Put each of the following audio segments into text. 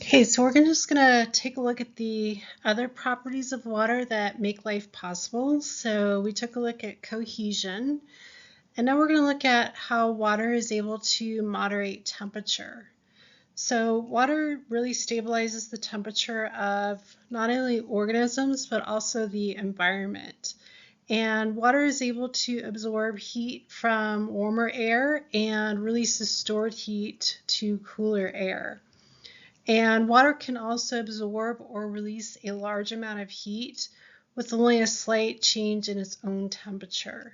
Okay, so we're just going to take a look at the other properties of water that make life possible. So we took a look at cohesion, and now we're going to look at how water is able to moderate temperature. So water really stabilizes the temperature of not only organisms, but also the environment. And water is able to absorb heat from warmer air and releases stored heat to cooler air. And water can also absorb or release a large amount of heat with only a slight change in its own temperature.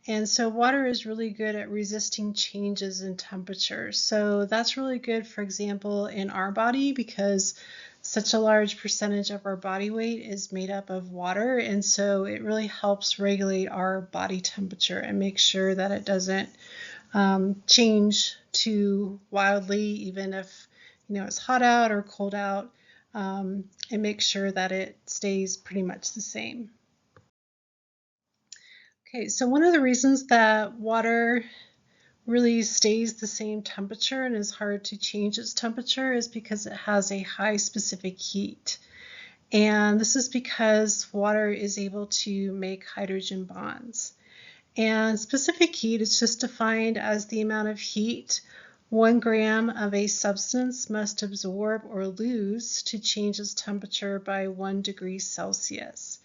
And so water is really good at resisting changes in temperature. So that's really good, for example, in our body because such a large percentage of our body weight is made up of water. And so it really helps regulate our body temperature and make sure that it doesn't change too wildly, even if it's hot out or cold out, and make sure that it stays pretty much the same. Okay, so one of the reasons that water really stays the same temperature and is hard to change its temperature is because it has a high specific heat. And this is because water is able to make hydrogen bonds. And specific heat is just defined as the amount of heat 1 gram of a substance must absorb or lose to change its temperature by 1 degree Celsius.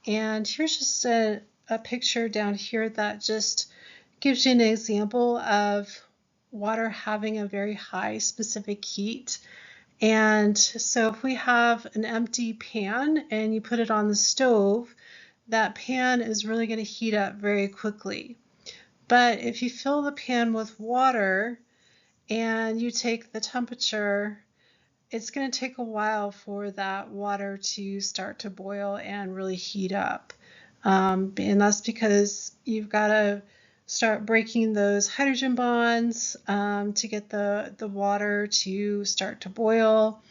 And here's just a picture down here that just gives you an example of water having a very high specific heat. And so if we have an empty pan and you put it on the stove, that pan is really going to heat up very quickly. But if you fill the pan with water and you take the temperature, it's going to take a while for that water to start to boil and really heat up. And that's because you've got to start breaking those hydrogen bonds to get the water to start to boil.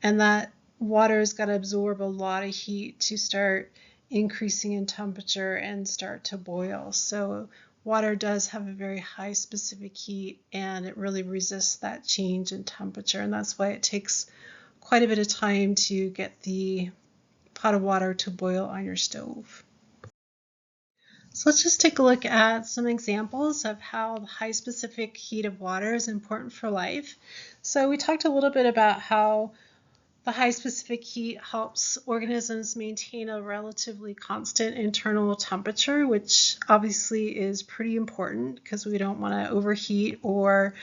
And that water's got to absorb a lot of heat to start increasing in temperature and start to boil. So water does have a very high specific heat and it really resists that change in temperature, and that's why it takes quite a bit of time to get the pot of water to boil on your stove. So let's just take a look at some examples of how the high specific heat of water is important for life. So we talked a little bit about how the high specific heat helps organisms maintain a relatively constant internal temperature, which obviously is pretty important because we don't want to overheat or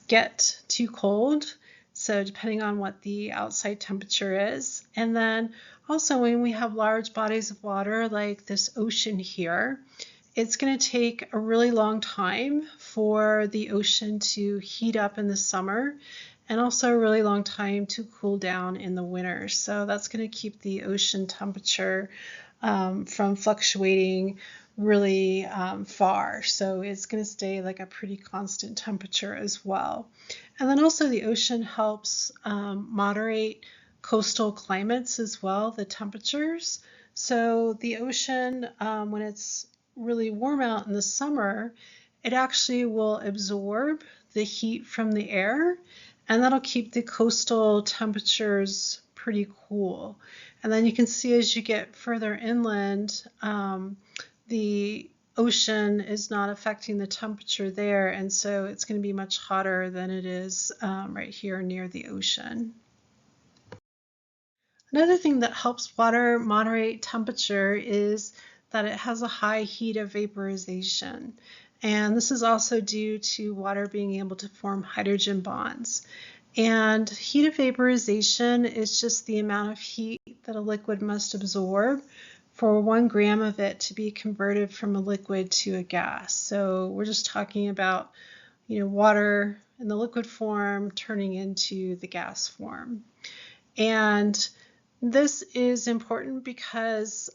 get too cold. So depending on what the outside temperature is. And then also when we have large bodies of water like this ocean here, it's going to take a really long time for the ocean to heat up in the summer and also a really long time to cool down in the winter. So that's going to keep the ocean temperature from fluctuating really far. So it's going to stay like a pretty constant temperature as well. And then also the ocean helps moderate coastal climates as well, the temperatures. So the ocean, when it's really warm out in the summer, it actually will absorb the heat from the air, and that'll keep the coastal temperatures pretty cool. And then you can see as you get further inland, the ocean is not affecting the temperature there, and so it's going to be much hotter than it is right here near the ocean. Another thing that helps water moderate temperature is that it has a high heat of vaporization. And this is also due to water being able to form hydrogen bonds. And heat of vaporization is just the amount of heat that a liquid must absorb for 1 gram of it to be converted from a liquid to a gas. So we're just talking about, water in the liquid form turning into the gas form. And this is important because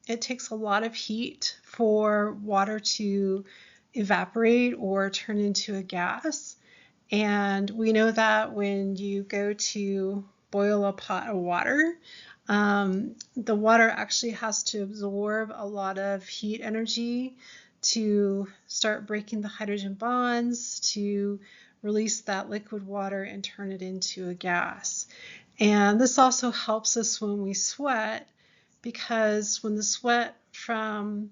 it takes a lot of heat for water to evaporate or turn into a gas. And we know that when you go to boil a pot of water, the water actually has to absorb a lot of heat energy to start breaking the hydrogen bonds, to release that liquid water and turn it into a gas. And this also helps us when we sweat, because when the sweat from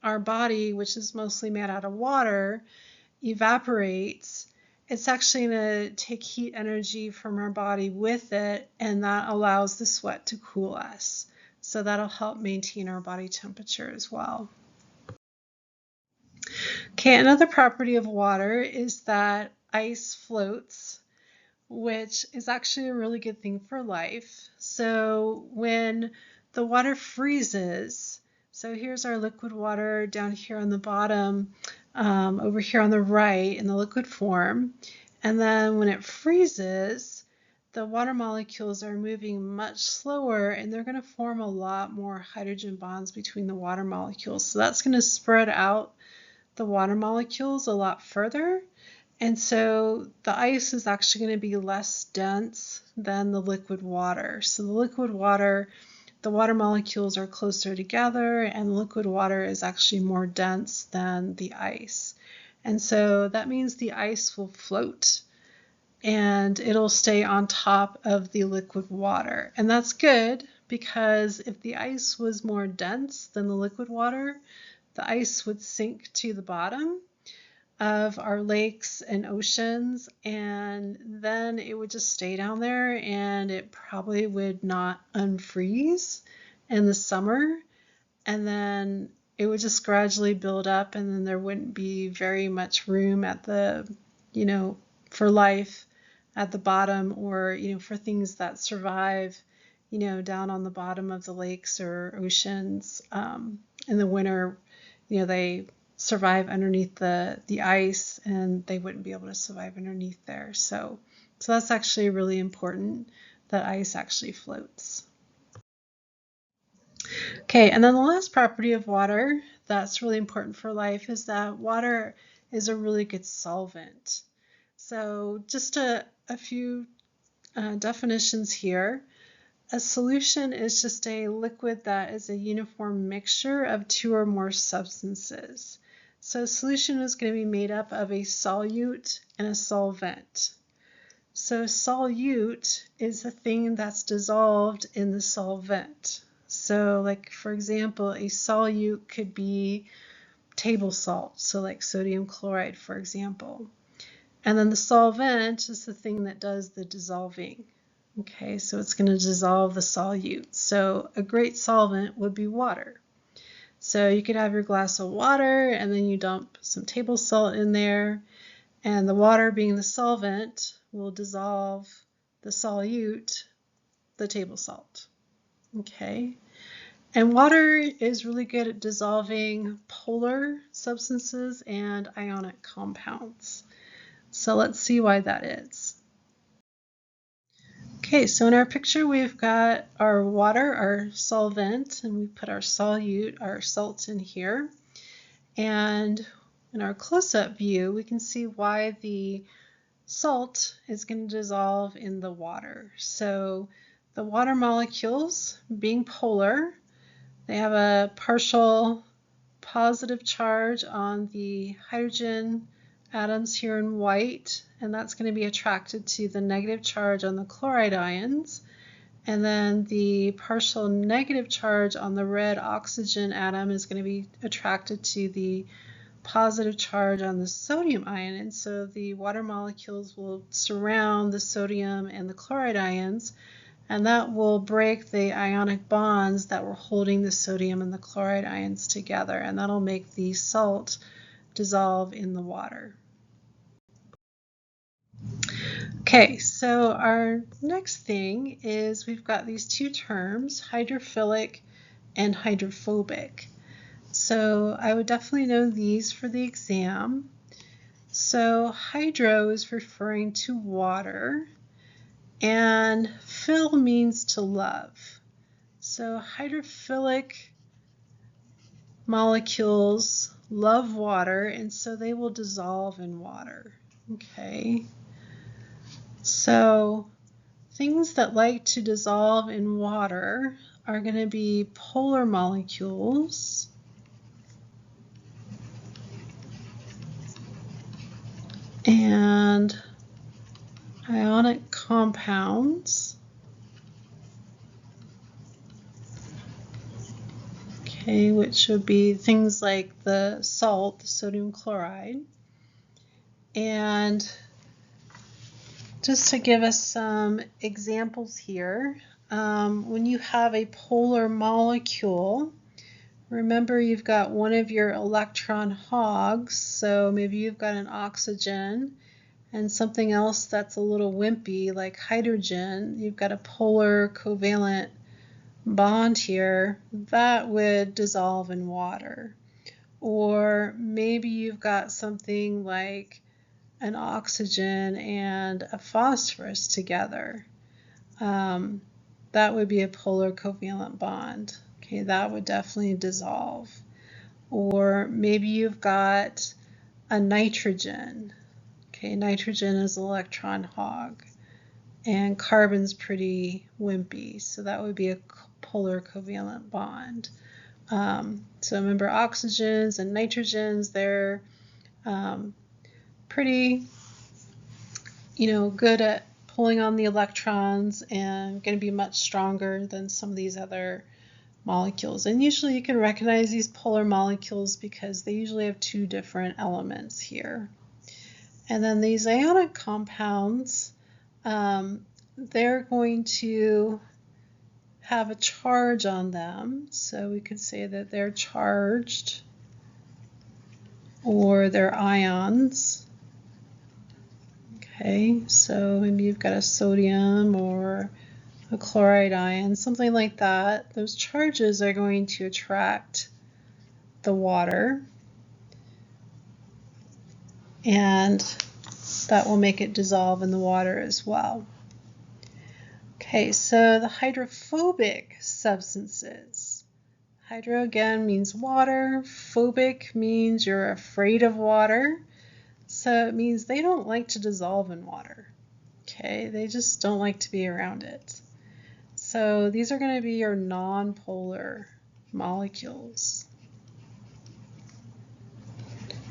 our body, which is mostly made out of water, evaporates, it's actually going to take heat energy from our body with it, and that allows the sweat to cool us. So that'll help maintain our body temperature as well. Okay, another property of water is that ice floats, which is actually a really good thing for life. So when the water freezes, so here's our liquid water down here on the bottom, over here on the right in the liquid form. And then when it freezes, the water molecules are moving much slower, and they're going to form a lot more hydrogen bonds between the water molecules. So that's going to spread out the water molecules a lot further. And so the ice is actually going to be less dense than the liquid water. So the liquid water, the water molecules are closer together, and the liquid water is actually more dense than the ice. And so that means the ice will float and it'll stay on top of the liquid water. And that's good, because if the ice was more dense than the liquid water, the ice would sink to the bottom of our lakes and oceans, and then it would just stay down there, and it probably would not unfreeze in the summer, and then it would just gradually build up, and then there wouldn't be very much room at the, for life at the bottom, or, for things that survive, down on the bottom of the lakes or oceans. In the winter, they survive underneath the ice, and they wouldn't be able to survive underneath there. So that's actually really important, that ice actually floats. Okay, and then the last property of water that's really important for life is that water is a really good solvent. So just a few definitions here. A solution is just a liquid that is a uniform mixture of two or more substances. So a solution is going to be made up of a solute and a solvent. So solute is the thing that's dissolved in the solvent. So like, for example, a solute could be table salt, so like sodium chloride, for example. And then the solvent is the thing that does the dissolving. Okay, so it's going to dissolve the solute. So a great solvent would be water. So you could have your glass of water, and then you dump some table salt in there, and the water, being the solvent, will dissolve the solute, the table salt. Okay, and water is really good at dissolving polar substances and ionic compounds. So let's see why that is. Okay, so in our picture we've got our water, our solvent, and we put our solute, our salt, in here. And in our close-up view, we can see why the salt is going to dissolve in the water. So the water molecules, being polar, they have a partial positive charge on the hydrogen atoms here in white, and that's going to be attracted to the negative charge on the chloride ions, and then the partial negative charge on the red oxygen atom is going to be attracted to the positive charge on the sodium ion, and so the water molecules will surround the sodium and the chloride ions, and that will break the ionic bonds that were holding the sodium and the chloride ions together, and that'll make the salt dissolve in the water. Okay, so our next thing is we've got these two terms, hydrophilic and hydrophobic. So I would definitely know these for the exam. So hydro is referring to water, and phil means to love. So hydrophilic molecules love water, and so they will dissolve in water. Okay, so things that like to dissolve in water are going to be polar molecules, and ionic compounds. Okay, which would be things like the salt, the sodium chloride. And just to give us some examples here, when you have a polar molecule, remember you've got one of your electron hogs, so maybe you've got an oxygen and something else that's a little wimpy like hydrogen. You've got a polar covalent bond here that would dissolve in water. Or maybe you've got something like an oxygen and a phosphorus together. That would be a polar covalent bond. Okay, that would definitely dissolve. Or maybe you've got a nitrogen. Okay, nitrogen is an electron hog, and carbon's pretty wimpy, so that would be a polar covalent bond. So remember, oxygens and nitrogens, they're pretty, good at pulling on the electrons and going to be much stronger than some of these other molecules. And usually you can recognize these polar molecules because they usually have two different elements here. And then these ionic compounds, they're going to have a charge on them. So we could say that they're charged or they're ions. Okay, so maybe you've got a sodium or a chloride ion, something like that. Those charges are going to attract the water, and that will make it dissolve in the water as well. Okay, so the hydrophobic substances. Hydro again means water. Phobic means you're afraid of water. So it means they don't like to dissolve in water. Okay, they just don't like to be around it. So these are going to be your nonpolar molecules.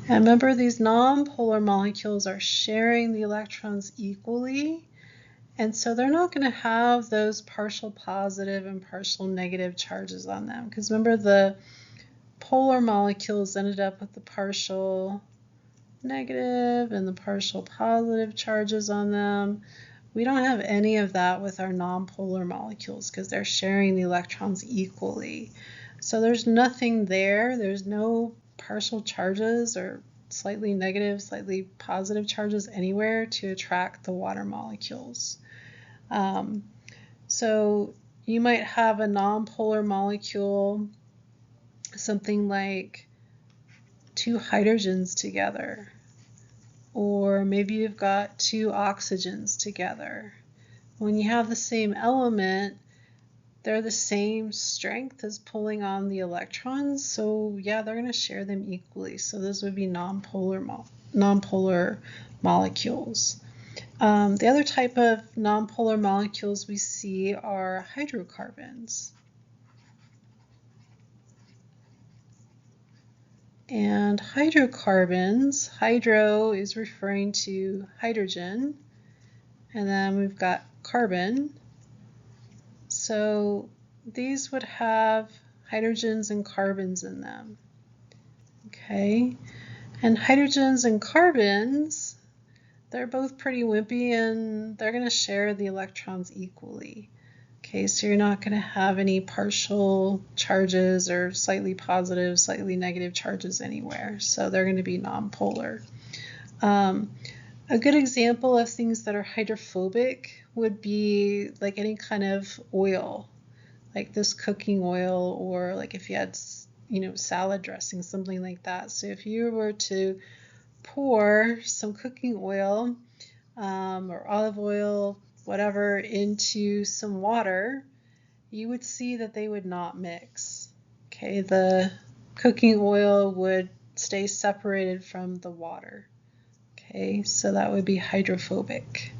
And remember, these nonpolar molecules are sharing the electrons equally, and so they're not going to have those partial positive and partial negative charges on them. Because remember, the polar molecules ended up with the partial negative and the partial positive charges on them. We don't have any of that with our nonpolar molecules because they're sharing the electrons equally. So there's nothing there. There's no partial charges or slightly negative, slightly positive charges anywhere to attract the water molecules. So you might have a nonpolar molecule, something like two hydrogens together, or maybe you've got two oxygens together. When you have the same element, they're the same strength as pulling on the electrons, so yeah, they're going to share them equally. So those would be nonpolar molecules. The other type of nonpolar molecules we see are hydrocarbons. And hydrocarbons, hydro is referring to hydrogen, and then we've got carbon. So these would have hydrogens and carbons in them. Okay, and hydrogens and carbons, they're both pretty wimpy and they're going to share the electrons equally. Okay, so you're not going to have any partial charges or slightly positive, slightly negative charges anywhere. So they're going to be nonpolar. A good example of things that are hydrophobic would be like any kind of oil, like this cooking oil, or like if you had, salad dressing, something like that. So if you were to pour some cooking oil or olive oil, whatever, into some water, you would see that they would not mix. Okay, the cooking oil would stay separated from the water. Okay, so that would be hydrophobic.